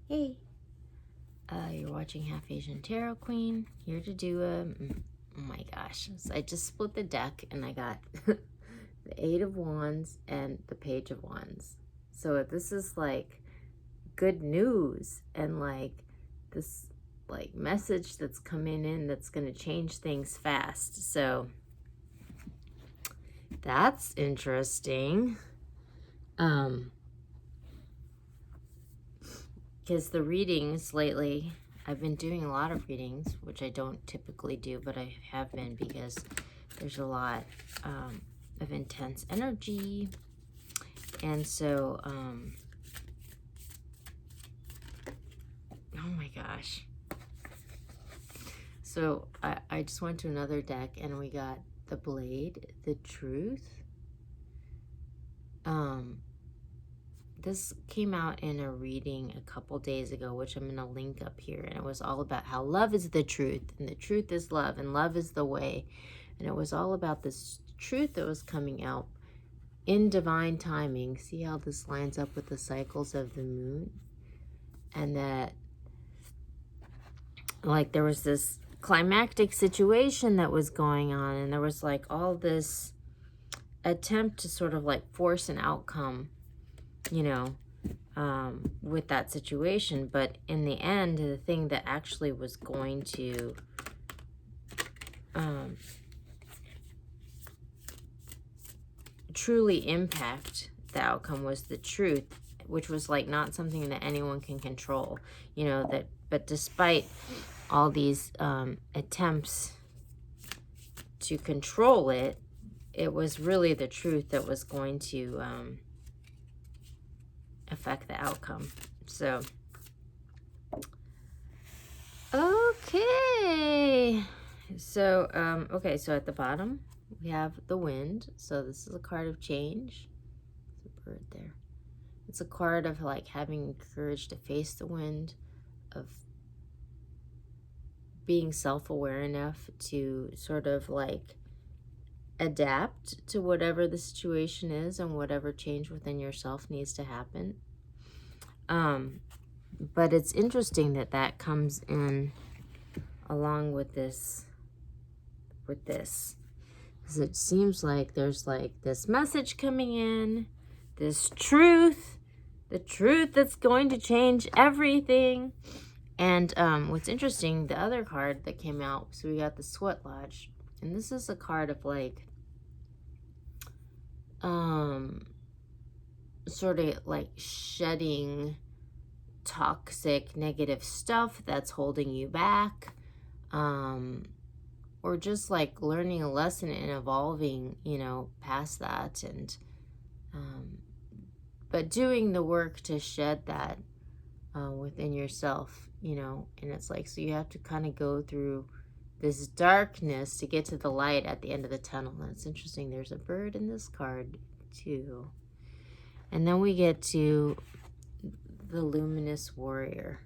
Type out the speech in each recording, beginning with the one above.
Hey, you're watching Half Asian Tarot Queen. Here to do a, oh my gosh. So I just split the deck and I got the Eight of Wands and the Page of Wands. So this is like good news and like this like message that's coming in that's going to change things fast. So that's interesting. Because the readings lately, I've been doing a lot of readings, which I don't typically do, but I have been because there's a lot of intense energy. And so, oh my gosh. So I just went to another deck and we got the Blade, the Truth. This came out in a reading a couple days ago, which I'm going to link up here. And it was all about how love is the truth, and the truth is love, and love is the way. And it was all about this truth that was coming out in divine timing. See how this lines up with the cycles of the moon? And that, like, there was this climactic situation that was going on, and there was, like, all this attempt to sort of, like, force an outcome, you know, with that situation. But in the end, the thing that actually was going to truly impact the outcome was the truth, which was like not something that anyone can control, you know, that, but despite all these attempts to control it, it was really the truth that was going to affect the outcome. So, okay. So, okay, so at the bottom, we have the Wind. So this is a card of change. There's a bird there. It's a card of like having courage to face the wind, of being self-aware enough to sort of like adapt to whatever the situation is and whatever change within yourself needs to happen. But it's interesting that that comes in along with this, because it seems like there's like this message coming in, this truth, the truth that's going to change everything. And what's interesting, the other card that came out, so we got the Sweat Lodge, and this is a card of like sort of like shedding toxic negative stuff that's holding you back, or just like learning a lesson and evolving, you know, past that, and but doing the work to shed that within yourself, you know. And it's like, so you have to kind of go through this darkness to get to the light at the end of the tunnel. And it's interesting, there's a bird in this card too. And then we get to the Luminous Warrior.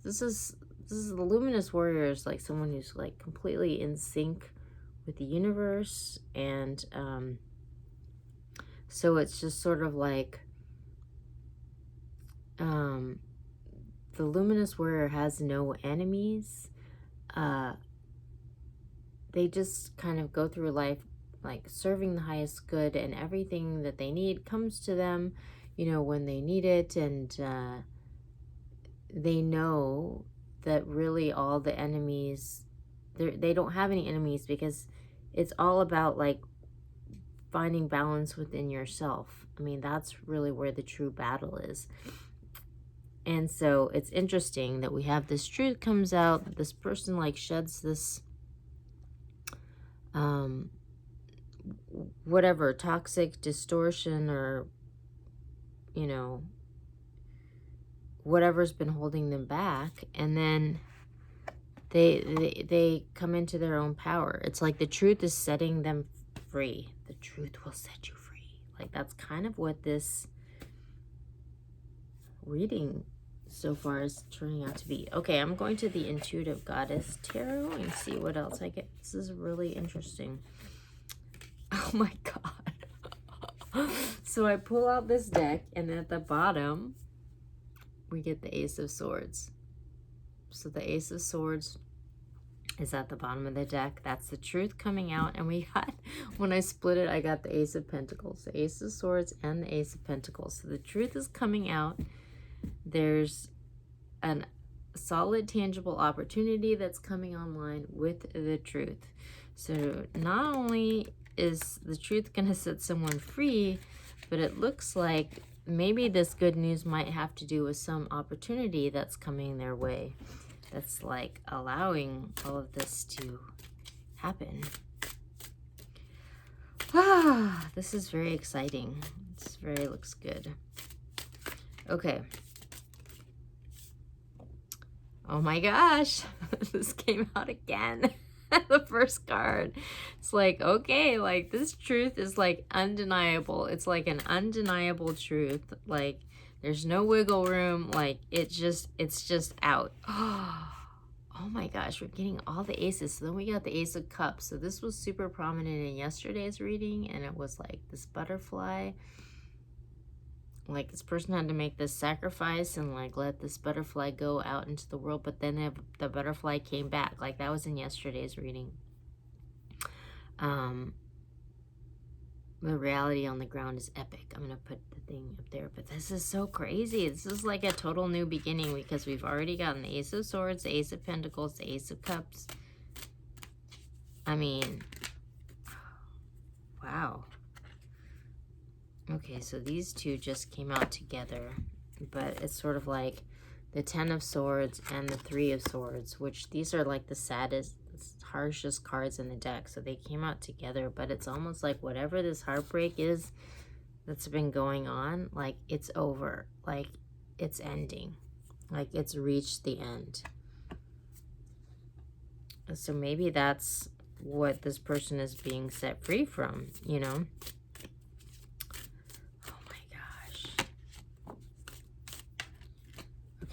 This is the Luminous Warrior is like someone who's like completely in sync with the universe. And so it's just sort of like the Luminous Warrior has no enemies. They just kind of go through life like serving the highest good, and everything that they need comes to them, you know, when they need it. And they know that really all the enemies, they don't have any enemies, because it's all about like finding balance within yourself. I mean, that's really where the true battle is. And so it's interesting that we have this truth comes out, this person like sheds this whatever toxic distortion, or you know, whatever's been holding them back, and then they come into their own power. It's like the truth is setting them free. The truth will set you free. Like that's kind of what this reading so far is turning out to be. Okay, I'm going to the Intuitive Goddess Tarot and see what else I get. This is really interesting. Oh my god. So I pull out this deck, and at the bottom we get the Ace of Swords. So the Ace of Swords is at the bottom of the deck. That's the truth coming out. And we got, when I split it, I got the Ace of Pentacles, the Ace of Swords, and the Ace of Pentacles. So the truth is coming out. There's a solid, tangible opportunity that's coming online with the truth. So not only is the truth going to set someone free, but it looks like maybe this good news might have to do with some opportunity that's coming their way. That's like allowing all of this to happen. Ah, this is very exciting. This looks good. Okay. Oh my gosh, this came out again. The first card. It's like, okay, like this truth is like undeniable. It's like an undeniable truth. Like there's no wiggle room. Like it's just out. Oh my gosh, we're getting all the aces. So then we got the Ace of Cups. So this was super prominent in yesterday's reading, and it was like this butterfly. Like this person had to make this sacrifice and like let this butterfly go out into the world, but then the butterfly came back. Like that was in yesterday's reading. The reality on the ground is epic. I'm gonna put the thing up there, but this is so crazy. This is like a total new beginning because we've already gotten the Ace of Swords, the Ace of Pentacles, the Ace of Cups. I mean, wow. Okay, so these two just came out together, but it's sort of like the Ten of Swords and the Three of Swords, which these are like the saddest, harshest cards in the deck. So they came out together, but it's almost like whatever this heartbreak is that's been going on, like it's over, like it's ending, like it's reached the end. So maybe that's what this person is being set free from, you know?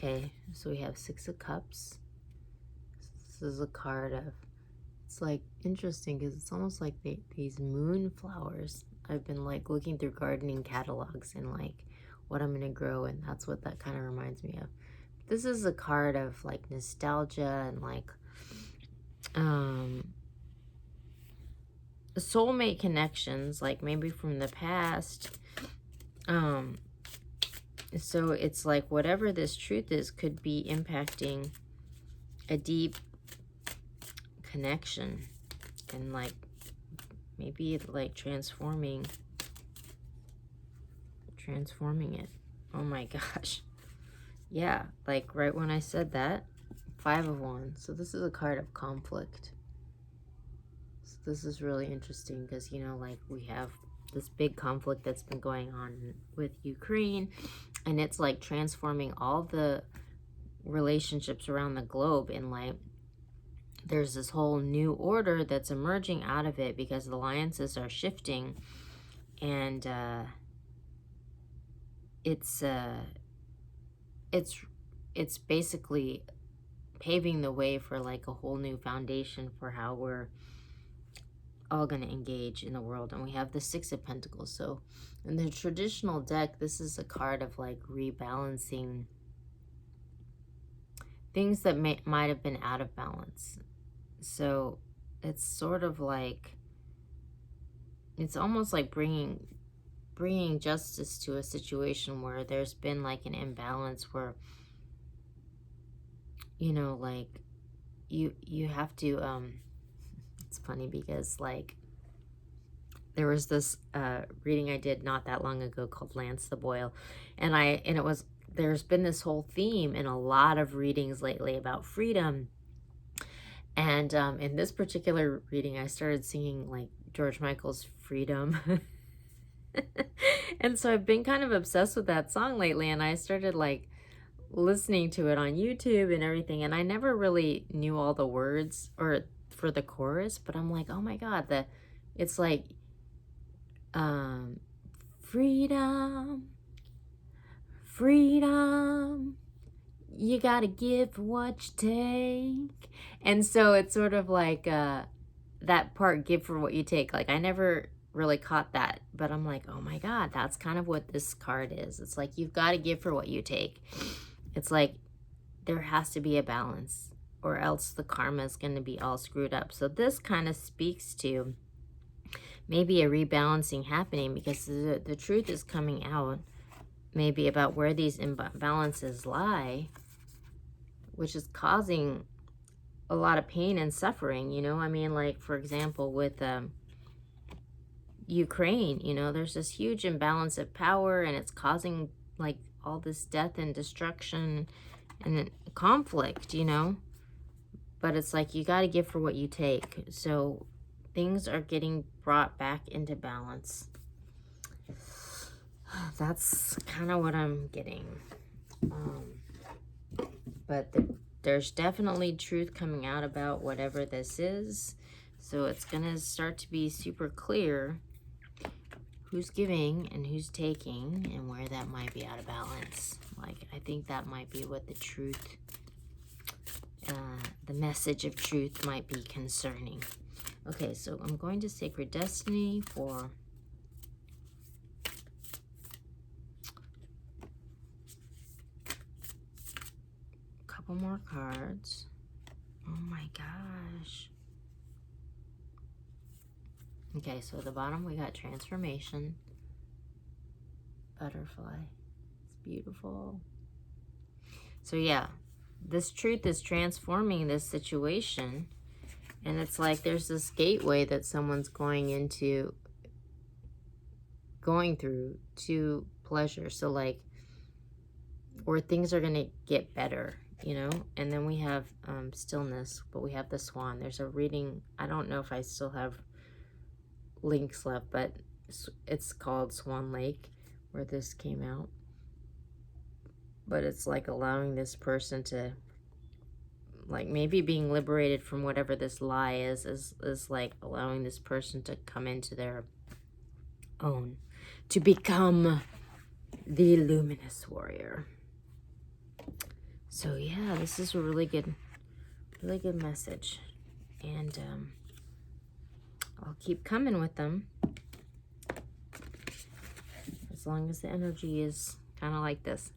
Okay, so we have Six of Cups. This is a card of, it's like interesting because it's almost like these moon flowers. I've been like looking through gardening catalogs and like what I'm gonna grow, and that's what that kind of reminds me of. This is a card of like nostalgia and like soulmate connections, like maybe from the past. So it's like whatever this truth is could be impacting a deep connection and like maybe like transforming it. Oh my gosh. Yeah, like right when I said that, Five of Wands. So this is a card of conflict. So this is really interesting because, you know, like we have this big conflict that's been going on with Ukraine, and it's like transforming all the relationships around the globe, and like there's this whole new order that's emerging out of it because the alliances are shifting, and it's basically paving the way for like a whole new foundation for how we're all going to engage in the world. And we have the Six of Pentacles. So in the traditional deck, this is a card of like rebalancing things that might have been out of balance. So it's sort of like, it's almost like bringing justice to a situation where there's been like an imbalance where, you know, like you have to it's funny because like there was this reading I did not that long ago called Lance the Boil, and it was, there's been this whole theme in a lot of readings lately about freedom. And in this particular reading, I started singing like George Michael's Freedom. And so I've been kind of obsessed with that song lately, and I started like listening to it on YouTube and everything, and I never really knew all the words or for the chorus, but I'm like, oh my god, it's like freedom, you gotta give what you take. And so it's sort of like that part, give for what you take. Like I never really caught that, but I'm like, oh my god, that's kind of what this card is. It's like you've got to give for what you take. it's like there has to be a balance, or else the karma is going to be all screwed up. So this kind of speaks to maybe a rebalancing happening, because the truth is coming out maybe about where these imbalances lie, which is causing a lot of pain and suffering, you know? I mean, like, for example, with Ukraine, you know, there's this huge imbalance of power, and it's causing, like, all this death and destruction and conflict, you know? But it's like, you got to give for what you take. So things are getting brought back into balance. That's kind of what I'm getting. But there's definitely truth coming out about whatever this is. So it's going to start to be super clear who's giving and who's taking, and where that might be out of balance. Like, I think that might be what the truth, the message of truth might be concerning. Okay, so I'm going to Sacred Destiny for a couple more cards. Oh my gosh. Okay, so at the bottom we got transformation, butterfly. It's beautiful. So yeah, this truth is transforming this situation, and it's like there's this gateway that someone's going through to pleasure. So like, where things are gonna get better, you know? And then we have stillness, but we have the swan. There's a reading, I don't know if I still have links left, but it's called Swan Lake, where this came out. But it's like allowing this person to, like, maybe being liberated from whatever this lie is like allowing this person to come into their own, to become the Luminous Warrior. So yeah, this is a really good message, and I'll keep coming with them as long as the energy is kind of like this.